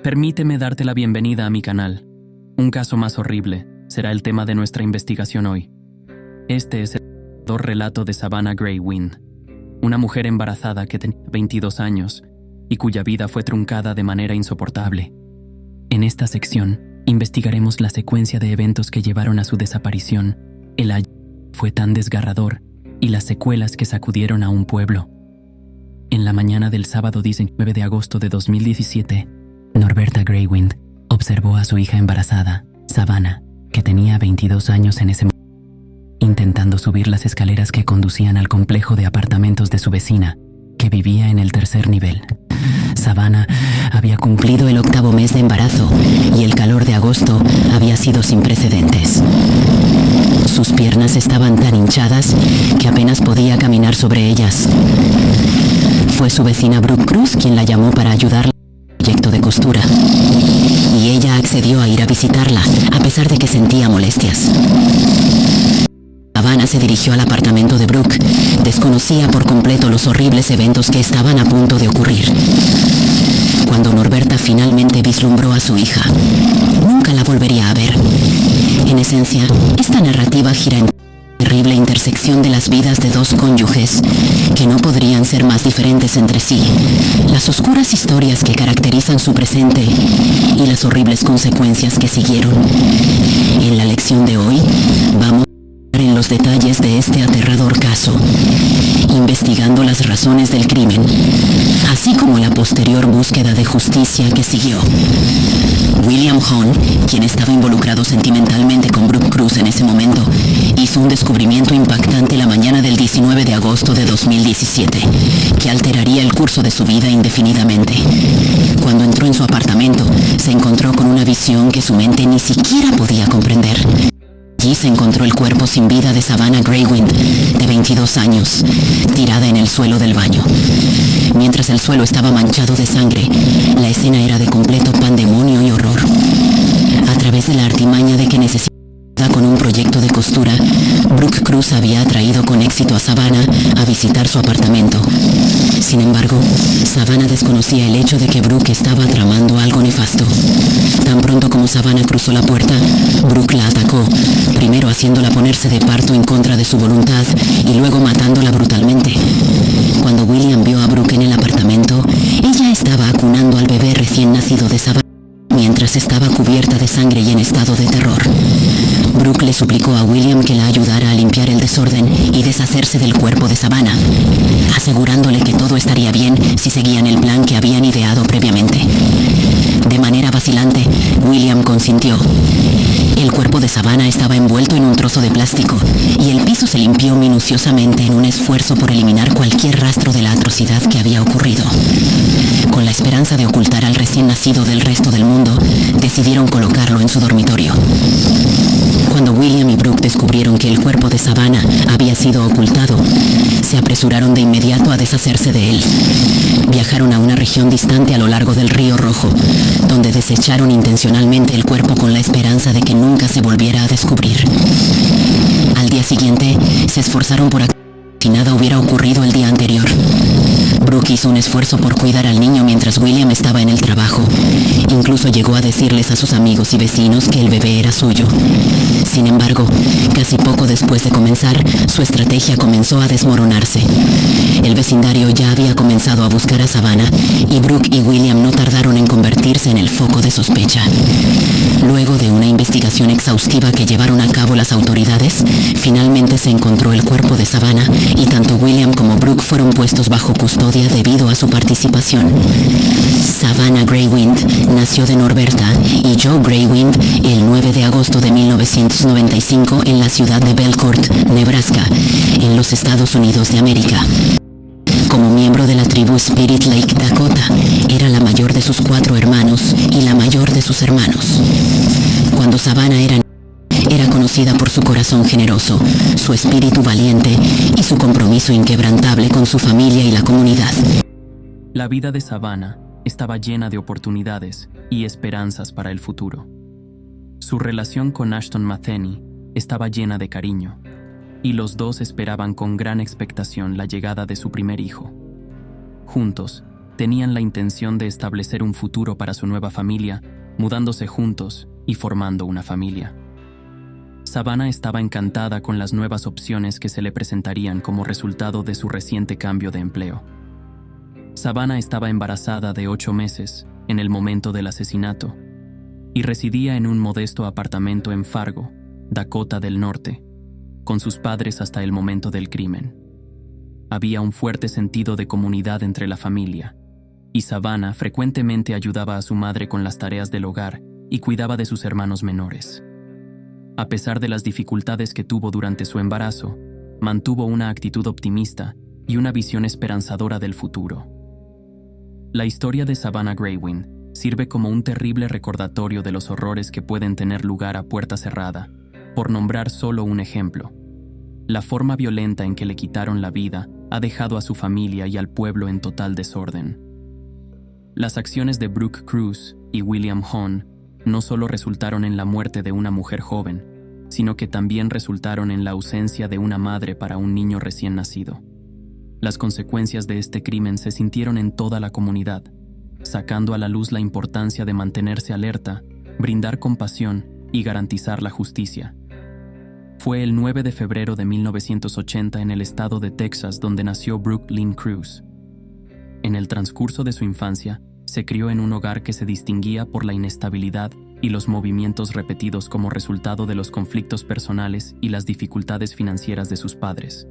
Permíteme darte la bienvenida a mi canal. Un caso más horrible será el tema de nuestra investigación hoy. Este es el relato de Savannah Gray Wynn, una mujer embarazada que tenía 22 años y cuya vida fue truncada de manera insoportable. En esta sección, investigaremos la secuencia de eventos que llevaron a su desaparición, el hallazgo fue tan desgarrador y las secuelas que sacudieron a un pueblo. En la mañana del sábado 19 de agosto de 2017, Norberta Gray Wynn observó a su hija embarazada, Savannah, que tenía 22 años en ese momento, intentando subir las escaleras que conducían al complejo de apartamentos de su vecina, que vivía en el tercer nivel. Savannah había cumplido el 8º mes de embarazo y el calor de agosto había sido sin precedentes. Sus piernas estaban tan hinchadas que apenas podía caminar sobre ellas. Fue su vecina Brooke Cruz quien la llamó para ayudarla en el proyecto de costura, y ella accedió a ir a visitarla a pesar de que sentía molestias. Savannah se dirigió al apartamento de Brooke. Desconocía por completo los horribles eventos que estaban a punto de ocurrir. Cuando Norberta finalmente vislumbró a su hija, nunca la volvería a ver. En esencia, esta narrativa gira en una terrible intersección de las vidas de dos cónyuges que no podrían ser más diferentes entre sí, las oscuras historias que caracterizan su presente y las horribles consecuencias que siguieron. En la lección de hoy, vamos en los detalles de este aterrador caso, investigando las razones del crimen, así como la posterior búsqueda de justicia que siguió. William Hahn, quien estaba involucrado sentimentalmente con Brooke Cruz en ese momento, hizo un descubrimiento impactante la mañana del 19 de agosto de 2017, que alteraría el curso de su vida indefinidamente. Cuando entró en su apartamento, se encontró con una visión que su mente ni siquiera podía comprender. Allí se encontró el cuerpo sin vida de Savannah Gray Wynn, de 22 años, tirada en el suelo del baño. Mientras el suelo estaba manchado de sangre, la escena era de completo pandemonio y horror. A través de la artimaña de que necesitaba con un proyecto de costura, Brooke Cruz había atraído con éxito a Savannah a visitar su apartamento. Sin embargo, Savannah desconocía el hecho de que Brooke estaba tramando algo nefasto. Tan pronto como Savannah cruzó la puerta, Brooke la atacó, primero haciéndola ponerse de parto en contra de su voluntad y luego matándola brutalmente. Cuando William vio a Brooke en el apartamento, ella estaba acunando al bebé recién nacido de Savannah, mientras estaba cubierta de sangre y en estado de terror. Brooke le suplicó a William que la ayudara a limpiar el desorden y deshacerse del cuerpo de Savannah, asegurándole que todo estaría bien si seguían el plan que habían ideado previamente. De manera vacilante, William consintió. El cuerpo de Savannah estaba envuelto en un trozo de plástico y el piso se limpió minuciosamente en un esfuerzo por eliminar cualquier rastro de la atrocidad que había ocurrido. Con la esperanza de ocultar al recién nacido del resto del mundo, decidieron colocarlo en su dormitorio. Cuando William y Brooke descubrieron que el cuerpo de Savannah había sido ocultado, se apresuraron de inmediato a deshacerse de él. Viajaron a una región distante a lo largo del río Rojo, donde desecharon intencionalmente el cuerpo con la esperanza de que nunca se volviera a descubrir. Al día siguiente, se esforzaron por actuar si nada hubiera ocurrido el día anterior. Brooke hizo un esfuerzo por cuidar al niño mientras William estaba en el trabajo. Incluso llegó a decirles a sus amigos y vecinos que el bebé era suyo. Sin embargo, casi poco después de comenzar, su estrategia comenzó a desmoronarse. El vecindario ya había comenzado a buscar a Savannah y Brooke y William no tardaron en convertirse en el foco de sospecha. Luego de una investigación exhaustiva que llevaron a cabo las autoridades, finalmente se encontró el cuerpo de Savannah y tanto William como Brooke fueron puestos bajo custodia debido a su participación. Savannah Gray Wynn nació de Norberta y Joe Gray Wynn el 9 de agosto de 1995 en la ciudad de Belcourt, Nebraska, en los Estados Unidos de América. Como miembro de la tribu Spirit Lake Dakota, era la mayor de sus 4 hermanos y la mayor de sus hermanos. Cuando Savannah era conocida por su corazón generoso, su espíritu valiente y su compromiso inquebrantable con su familia y la comunidad. La vida de Savannah estaba llena de oportunidades y esperanzas para el futuro. Su relación con Ashton Matheny estaba llena de cariño, y los dos esperaban con gran expectación la llegada de su primer hijo. Juntos, Tenían la intención de establecer un futuro para su nueva familia, mudándose juntos y formando una familia. Savannah estaba encantada con las nuevas opciones que se le presentarían como resultado de su reciente cambio de empleo. Savannah estaba embarazada de 8 meses en el momento del asesinato y residía en un modesto apartamento en Fargo, Dakota del Norte, con sus padres hasta el momento del crimen. Había un fuerte sentido de comunidad entre la familia, y Savannah frecuentemente ayudaba a su madre con las tareas del hogar y cuidaba de sus hermanos menores. A pesar de las dificultades que tuvo durante su embarazo, mantuvo una actitud optimista y una visión esperanzadora del futuro. La historia de Savannah Greywind sirve como un terrible recordatorio de los horrores que pueden tener lugar a puerta cerrada, por nombrar solo un ejemplo. La forma violenta en que le quitaron la vida ha dejado a su familia y al pueblo en total desorden. Las acciones de Brooke Cruz y William Hahn no solo resultaron en la muerte de una mujer joven, sino que también resultaron en la ausencia de una madre para un niño recién nacido. Las consecuencias de este crimen se sintieron en toda la comunidad, sacando a la luz la importancia de mantenerse alerta, brindar compasión y garantizar la justicia. Fue el 9 de febrero de 1980 en el estado de Texas donde nació Brooke Lynn Cruz. En el transcurso de su infancia, se crió en un hogar que se distinguía por la inestabilidad y los movimientos repetidos como resultado de los conflictos personales y las dificultades financieras de sus padres.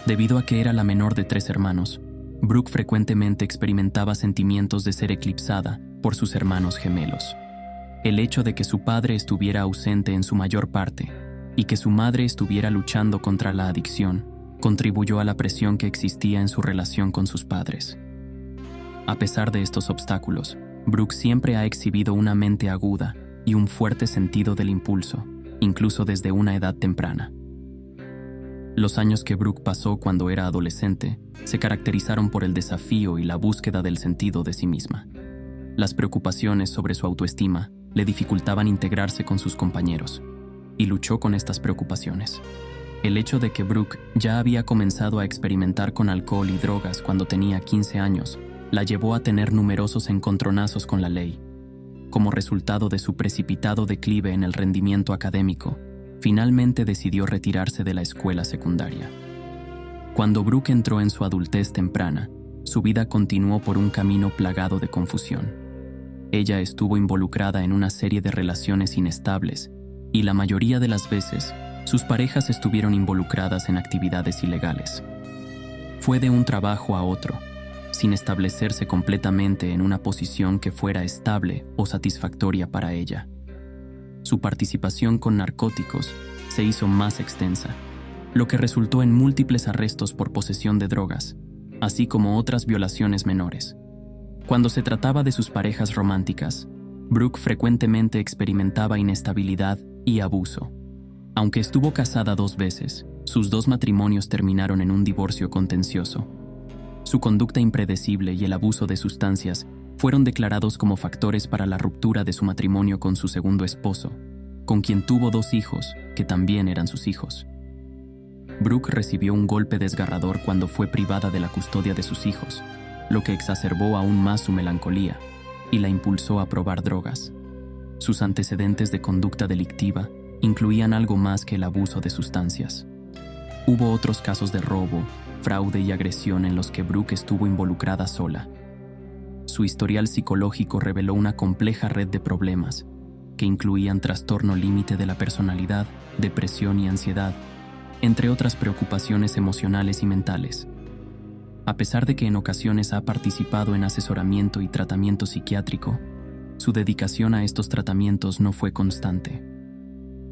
Debido a que era la menor de 3 hermanos, Brooke frecuentemente experimentaba sentimientos de ser eclipsada por sus hermanos gemelos. El hecho de que su padre estuviera ausente en su mayor parte y que su madre estuviera luchando contra la adicción contribuyó a la presión que existía en su relación con sus padres. A pesar de estos obstáculos, Brooke siempre ha exhibido una mente aguda y un fuerte sentido del impulso, incluso desde una edad temprana. Los años que Brooke pasó cuando era adolescente se caracterizaron por el desafío y la búsqueda del sentido de sí misma. Las preocupaciones sobre su autoestima le dificultaban integrarse con sus compañeros, y luchó con estas preocupaciones. El hecho de que Brooke ya había comenzado a experimentar con alcohol y drogas cuando tenía 15 años la llevó a tener numerosos encontronazos con la ley. Como resultado de su precipitado declive en el rendimiento académico, finalmente decidió retirarse de la escuela secundaria. Cuando Brooke entró en su adultez temprana, su vida continuó por un camino plagado de confusión. Ella estuvo involucrada en una serie de relaciones inestables y la mayoría de las veces, sus parejas estuvieron involucradas en actividades ilegales. Fue de un trabajo a otro, sin establecerse completamente en una posición que fuera estable o satisfactoria para ella. Su participación con narcóticos se hizo más extensa, lo que resultó en múltiples arrestos por posesión de drogas, así como otras violaciones menores. Cuando se trataba de sus parejas románticas, Brooke frecuentemente experimentaba inestabilidad y abuso. Aunque estuvo casada 2 veces, sus 2 matrimonios terminaron en un divorcio contencioso. Su conducta impredecible y el abuso de sustancias fueron declarados como factores para la ruptura de su matrimonio con su segundo esposo, con quien tuvo 2 hijos, que también eran sus hijos. Brooke recibió un golpe desgarrador cuando fue privada de la custodia de sus hijos, lo que exacerbó aún más su melancolía y la impulsó a probar drogas. Sus antecedentes de conducta delictiva incluían algo más que el abuso de sustancias. Hubo otros casos de robo, fraude y agresión en los que Brooke estuvo involucrada sola. Su historial psicológico reveló una compleja red de problemas, que incluían trastorno límite de la personalidad, depresión y ansiedad, entre otras preocupaciones emocionales y mentales. A pesar de que en ocasiones ha participado en asesoramiento y tratamiento psiquiátrico, su dedicación a estos tratamientos no fue constante.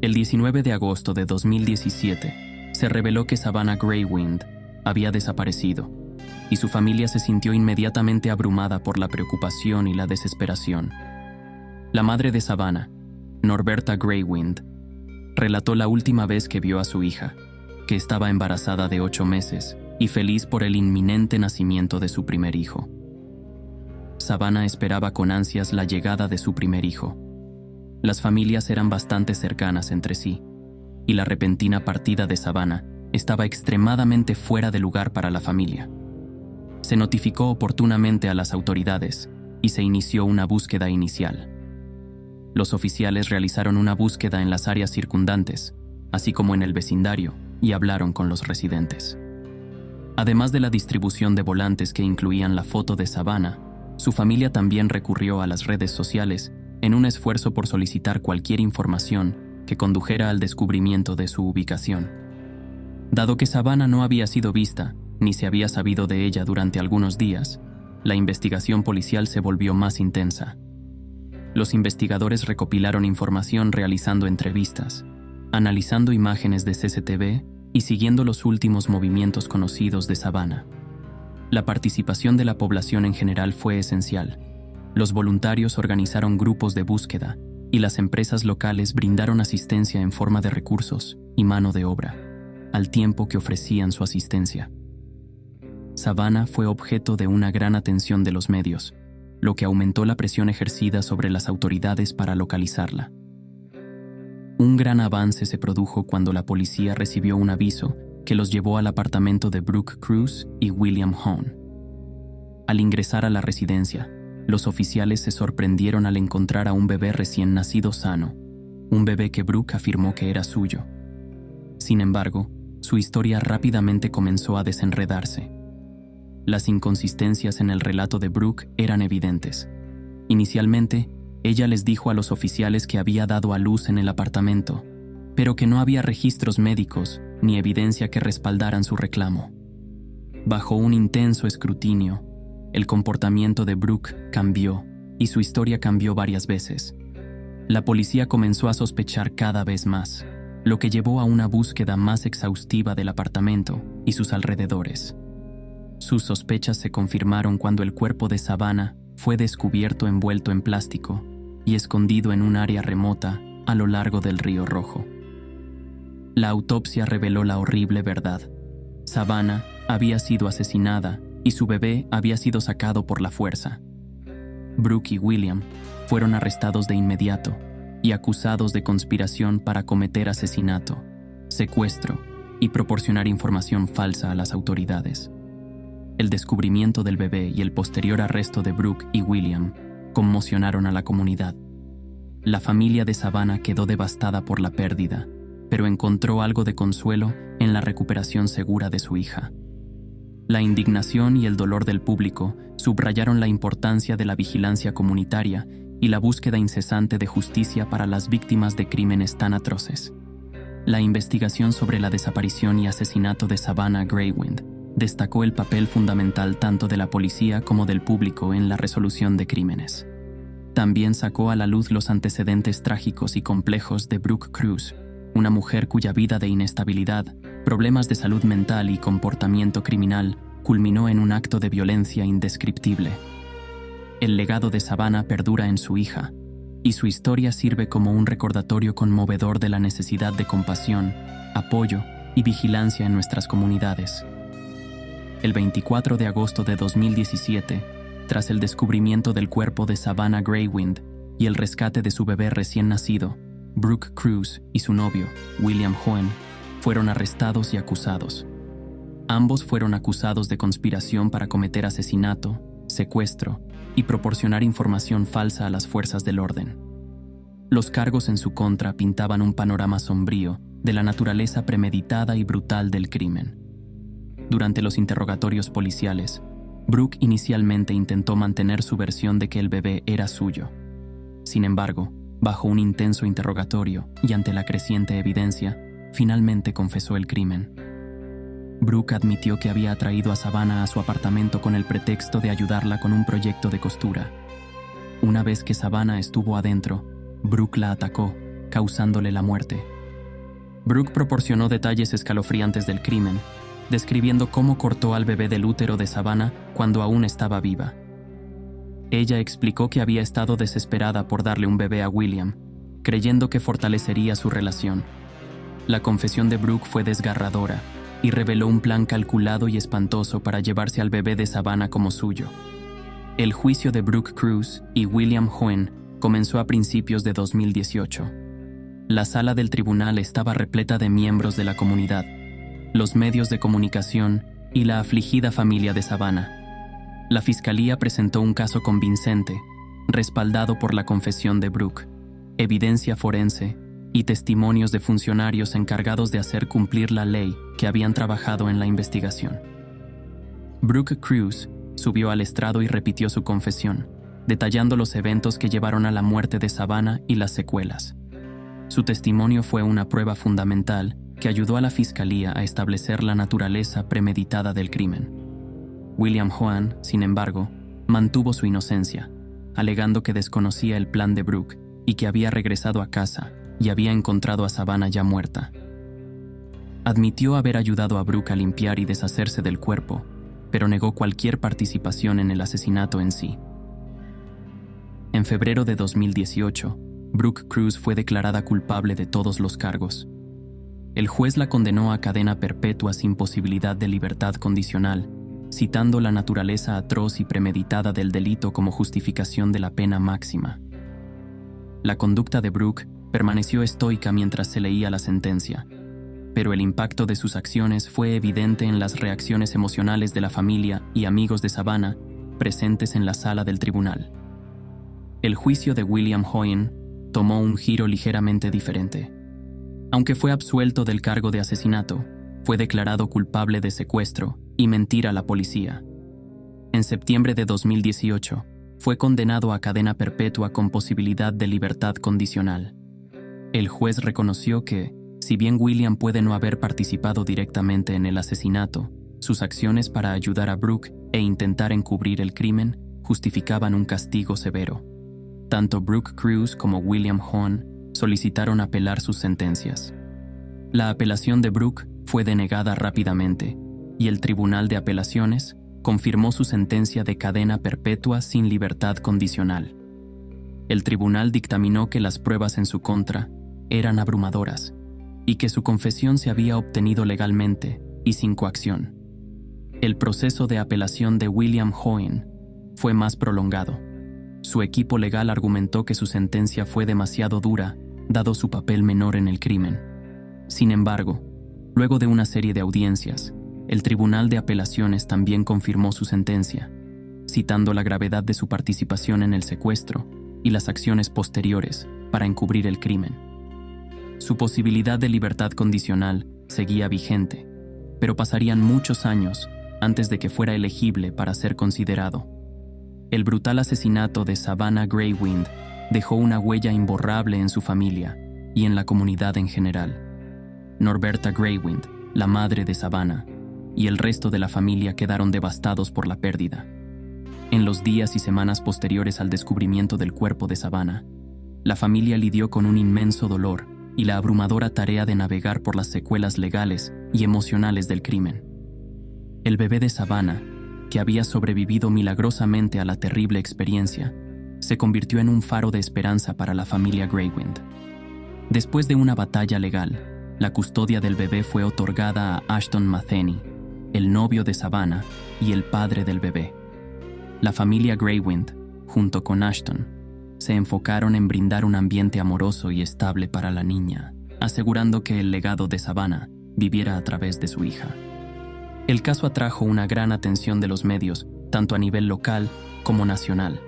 El 19 de agosto de 2017, se reveló que Savannah Greywind había desaparecido, y su familia se sintió inmediatamente abrumada por la preocupación y la desesperación. La madre de Savannah, Norberta Greywind, relató la última vez que vio a su hija, que estaba embarazada de 8 meses y feliz por el inminente nacimiento de su primer hijo. Savannah esperaba con ansias la llegada de su primer hijo. Las familias eran bastante cercanas entre sí, y la repentina partida de Savannah estaba extremadamente fuera de lugar para la familia. Se notificó oportunamente a las autoridades y se inició una búsqueda inicial. Los oficiales realizaron una búsqueda en las áreas circundantes, así como en el vecindario, y hablaron con los residentes. Además de la distribución de volantes que incluían la foto de Savannah, su familia también recurrió a las redes sociales en un esfuerzo por solicitar cualquier información que condujera al descubrimiento de su ubicación. Dado que Savannah no había sido vista, ni se había sabido de ella durante algunos días, la investigación policial se volvió más intensa. Los investigadores recopilaron información realizando entrevistas, analizando imágenes de CCTV y siguiendo los últimos movimientos conocidos de Savannah. La participación de la población en general fue esencial. Los voluntarios organizaron grupos de búsqueda y las empresas locales brindaron asistencia en forma de recursos y mano de obra, al tiempo que ofrecían su asistencia. Savannah fue objeto de una gran atención de los medios, lo que aumentó la presión ejercida sobre las autoridades para localizarla. Un gran avance se produjo cuando la policía recibió un aviso que los llevó al apartamento de Brooke Cruz y William Hone. Al ingresar a la residencia, los oficiales se sorprendieron al encontrar a un bebé recién nacido sano, un bebé que Brooke afirmó que era suyo. Sin embargo, su historia rápidamente comenzó a desenredarse. Las inconsistencias en el relato de Brooke eran evidentes. Inicialmente, ella les dijo a los oficiales que había dado a luz en el apartamento, pero que no había registros médicos ni evidencia que respaldaran su reclamo. Bajo un intenso escrutinio, el comportamiento de Brooke cambió y su historia cambió varias veces. La policía comenzó a sospechar cada vez más, lo que llevó a una búsqueda más exhaustiva del apartamento y sus alrededores. Sus sospechas se confirmaron cuando el cuerpo de Savannah fue descubierto envuelto en plástico y escondido en un área remota a lo largo del Río Rojo. La autopsia reveló la horrible verdad. Savannah había sido asesinada y su bebé había sido sacado por la fuerza. Brooke y William fueron arrestados de inmediato y acusados de conspiración para cometer asesinato, secuestro y proporcionar información falsa a las autoridades. El descubrimiento del bebé y el posterior arresto de Brooke y William conmocionaron a la comunidad. La familia de Savannah quedó devastada por la pérdida, pero encontró algo de consuelo en la recuperación segura de su hija. La indignación y el dolor del público subrayaron la importancia de la vigilancia comunitaria y la búsqueda incesante de justicia para las víctimas de crímenes tan atroces. La investigación sobre la desaparición y asesinato de Savannah Greywind destacó el papel fundamental tanto de la policía como del público en la resolución de crímenes. También sacó a la luz los antecedentes trágicos y complejos de Brooke Cruz, una mujer cuya vida de inestabilidad, problemas de salud mental y comportamiento criminal culminó en un acto de violencia indescriptible. El legado de Savannah perdura en su hija, y su historia sirve como un recordatorio conmovedor de la necesidad de compasión, apoyo y vigilancia en nuestras comunidades. El 24 de agosto de 2017, tras el descubrimiento del cuerpo de Savannah Greywind y el rescate de su bebé recién nacido, Brooke Cruz y su novio, William Hone, fueron arrestados y acusados. Ambos fueron acusados de conspiración para cometer asesinato, secuestro y proporcionar información falsa a las fuerzas del orden. Los cargos en su contra pintaban un panorama sombrío de la naturaleza premeditada y brutal del crimen. Durante los interrogatorios policiales, Brooke inicialmente intentó mantener su versión de que el bebé era suyo. Sin embargo, bajo un intenso interrogatorio y ante la creciente evidencia, finalmente confesó el crimen. Brooke admitió que había atraído a Savannah a su apartamento con el pretexto de ayudarla con un proyecto de costura. Una vez que Savannah estuvo adentro, Brooke la atacó, causándole la muerte. Brooke proporcionó detalles escalofriantes del crimen, describiendo cómo cortó al bebé del útero de Savannah cuando aún estaba viva. Ella explicó que había estado desesperada por darle un bebé a William, creyendo que fortalecería su relación. La confesión de Brooke fue desgarradora y reveló un plan calculado y espantoso para llevarse al bebé de Savannah como suyo. El juicio de Brooke Cruz y William Hone comenzó a principios de 2018. La sala del tribunal estaba repleta de miembros de la comunidad, los medios de comunicación y la afligida familia de Savannah. La fiscalía presentó un caso convincente, respaldado por la confesión de Brooke, evidencia forense y testimonios de funcionarios encargados de hacer cumplir la ley que habían trabajado en la investigación. Brooke Crews subió al estrado y repitió su confesión, detallando los eventos que llevaron a la muerte de Savannah y las secuelas. Su testimonio fue una prueba fundamental que ayudó a la fiscalía a establecer la naturaleza premeditada del crimen. William Hoan, sin embargo, mantuvo su inocencia, alegando que desconocía el plan de Brooke y que había regresado a casa y había encontrado a Savannah ya muerta. Admitió haber ayudado a Brooke a limpiar y deshacerse del cuerpo, pero negó cualquier participación en el asesinato en sí. En febrero de 2018, Brooke Crews fue declarada culpable de todos los cargos. El juez la condenó a cadena perpetua sin posibilidad de libertad condicional, citando la naturaleza atroz y premeditada del delito como justificación de la pena máxima. La conducta de Brooke permaneció estoica mientras se leía la sentencia, pero el impacto de sus acciones fue evidente en las reacciones emocionales de la familia y amigos de Savannah presentes en la sala del tribunal. El juicio de William Hoan tomó un giro ligeramente diferente. Aunque fue absuelto del cargo de asesinato, fue declarado culpable de secuestro y mentir a la policía. En septiembre de 2018, fue condenado a cadena perpetua con posibilidad de libertad condicional. El juez reconoció que, si bien William puede no haber participado directamente en el asesinato, sus acciones para ayudar a Brooke e intentar encubrir el crimen justificaban un castigo severo. Tanto Brooke Crews como William Hoan solicitaron apelar sus sentencias. La apelación de Brooke fue denegada rápidamente, y el Tribunal de Apelaciones confirmó su sentencia de cadena perpetua sin libertad condicional. El tribunal dictaminó que las pruebas en su contra eran abrumadoras y que su confesión se había obtenido legalmente y sin coacción. El proceso de apelación de William Hoan fue más prolongado. Su equipo legal argumentó que su sentencia fue demasiado dura, dado su papel menor en el crimen. Sin embargo, luego de una serie de audiencias, el Tribunal de Apelaciones también confirmó su sentencia, citando la gravedad de su participación en el secuestro y las acciones posteriores para encubrir el crimen. Su posibilidad de libertad condicional seguía vigente, pero pasarían muchos años antes de que fuera elegible para ser considerado. El brutal asesinato de Savannah Greywind dejó una huella imborrable en su familia y en la comunidad en general. Norberta Greywind, la madre de Savannah, y el resto de la familia quedaron devastados por la pérdida. En los días y semanas posteriores al descubrimiento del cuerpo de Savannah, la familia lidió con un inmenso dolor y la abrumadora tarea de navegar por las secuelas legales y emocionales del crimen. El bebé de Savannah, que había sobrevivido milagrosamente a la terrible experiencia, se convirtió en un faro de esperanza para la familia Greywind. Después de una batalla legal, la custodia del bebé fue otorgada a Ashton Matheny, el novio de Savannah y el padre del bebé. La familia Greywind, junto con Ashton, se enfocaron en brindar un ambiente amoroso y estable para la niña, asegurando que el legado de Savannah viviera a través de su hija. El caso atrajo una gran atención de los medios, tanto a nivel local como nacional.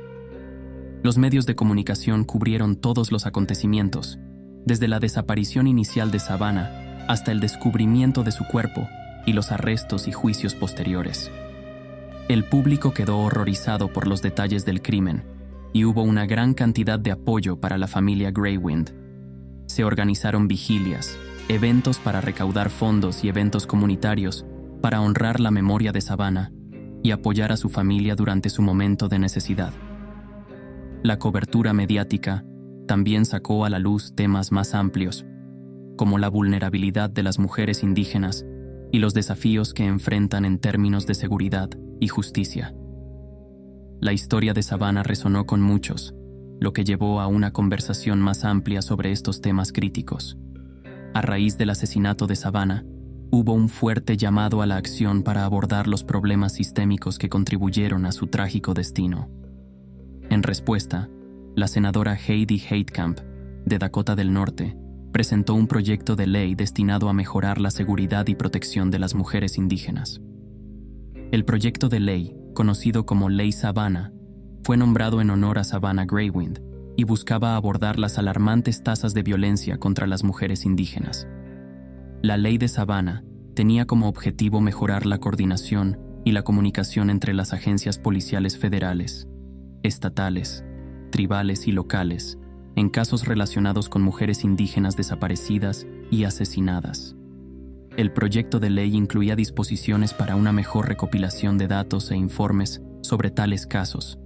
Los medios de comunicación cubrieron todos los acontecimientos, desde la desaparición inicial de Savannah hasta el descubrimiento de su cuerpo y los arrestos y juicios posteriores. El público quedó horrorizado por los detalles del crimen y hubo una gran cantidad de apoyo para la familia Greywind. Se organizaron vigilias, eventos para recaudar fondos y eventos comunitarios para honrar la memoria de Savannah y apoyar a su familia durante su momento de necesidad. La cobertura mediática también sacó a la luz temas más amplios, como la vulnerabilidad de las mujeres indígenas y los desafíos que enfrentan en términos de seguridad y justicia. La historia de Savannah resonó con muchos, lo que llevó a una conversación más amplia sobre estos temas críticos. A raíz del asesinato de Savannah, hubo un fuerte llamado a la acción para abordar los problemas sistémicos que contribuyeron a su trágico destino. En respuesta, la senadora Heidi Heitkamp, de Dakota del Norte, presentó un proyecto de ley destinado a mejorar la seguridad y protección de las mujeres indígenas. El proyecto de ley conocido como Ley Savannah, fue nombrado en honor a Savannah Greywind y buscaba abordar las alarmantes tasas de violencia contra las mujeres indígenas. La Ley de Savannah tenía como objetivo mejorar la coordinación y la comunicación entre las agencias policiales federales, estatales, tribales y locales en casos relacionados con mujeres indígenas desaparecidas y asesinadas. El proyecto de ley incluía disposiciones para una mejor recopilación de datos e informes sobre tales casos,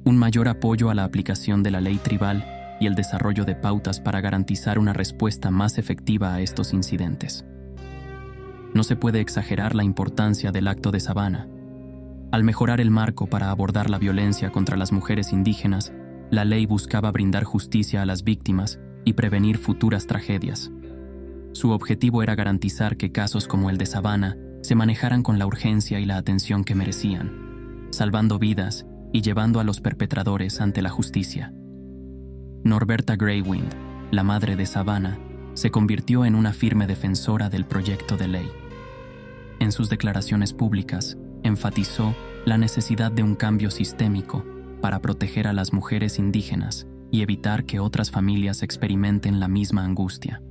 un mayor apoyo a la aplicación de la ley tribal y el desarrollo de pautas para garantizar una respuesta más efectiva a estos incidentes. No se puede exagerar la importancia del Acto de Savannah. Al mejorar el marco para abordar la violencia contra las mujeres indígenas, la ley buscaba brindar justicia a las víctimas y prevenir futuras tragedias. Su objetivo era garantizar que casos como el de Savannah se manejaran con la urgencia y la atención que merecían, salvando vidas y llevando a los perpetradores ante la justicia. Norberta Greywind, la madre de Savannah, se convirtió en una firme defensora del proyecto de ley. En sus declaraciones públicas, enfatizó la necesidad de un cambio sistémico para proteger a las mujeres indígenas y evitar que otras familias experimenten la misma angustia.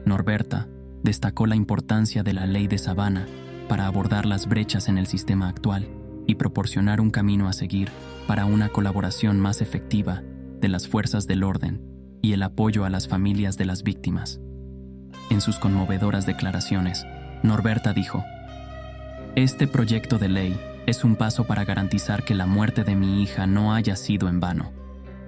Norberta destacó la importancia de la Ley de Savannah para abordar las brechas en el sistema actual y proporcionar un camino a seguir para una colaboración más efectiva de las fuerzas del orden y el apoyo a las familias de las víctimas. En sus conmovedoras declaraciones, Norberta dijo: "Este proyecto de ley es un paso para garantizar que la muerte de mi hija no haya sido en vano.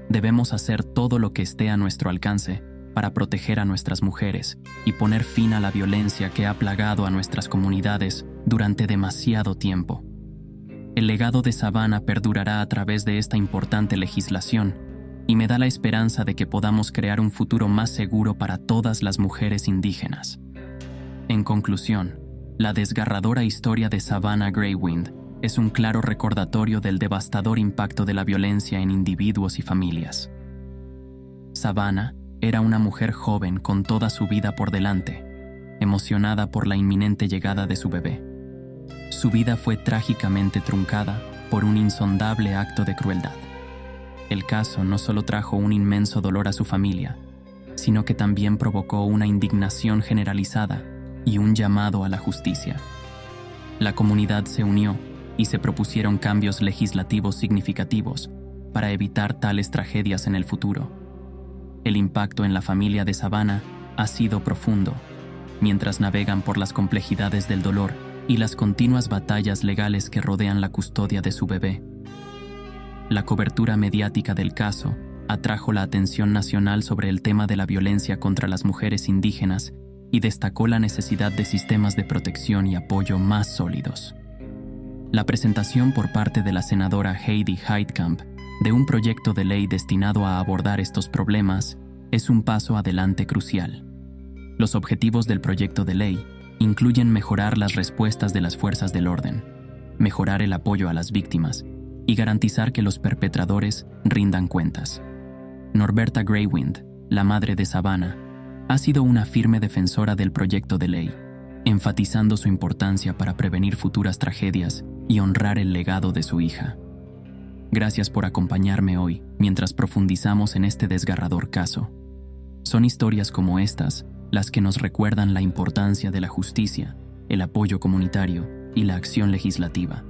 Debemos hacer todo lo que esté a nuestro alcance para proteger a nuestras mujeres y poner fin a la violencia que ha plagado a nuestras comunidades durante demasiado tiempo. El legado de Savannah perdurará a través de esta importante legislación y me da la esperanza de que podamos crear un futuro más seguro para todas las mujeres indígenas". En conclusión, la desgarradora historia de Savannah Greywind es un claro recordatorio del devastador impacto de la violencia en individuos y familias. Savannah era una mujer joven con toda su vida por delante, emocionada por la inminente llegada de su bebé. Su vida fue trágicamente truncada por un insondable acto de crueldad. El caso no solo trajo un inmenso dolor a su familia, sino que también provocó una indignación generalizada y un llamado a la justicia. La comunidad se unió y se propusieron cambios legislativos significativos para evitar tales tragedias en el futuro. El impacto en la familia de Savannah ha sido profundo, mientras navegan por las complejidades del dolor y las continuas batallas legales que rodean la custodia de su bebé. La cobertura mediática del caso atrajo la atención nacional sobre el tema de la violencia contra las mujeres indígenas y destacó la necesidad de sistemas de protección y apoyo más sólidos. La presentación por parte de la senadora Heidi Heitkamp de un proyecto de ley destinado a abordar estos problemas es un paso adelante crucial. Los objetivos del proyecto de ley incluyen mejorar las respuestas de las fuerzas del orden, mejorar el apoyo a las víctimas y garantizar que los perpetradores rindan cuentas. Norberta Greywind, la madre de Savannah, ha sido una firme defensora del proyecto de ley, enfatizando su importancia para prevenir futuras tragedias y honrar el legado de su hija. Gracias por acompañarme hoy mientras profundizamos en este desgarrador caso. Son historias como estas las que nos recuerdan la importancia de la justicia, el apoyo comunitario y la acción legislativa.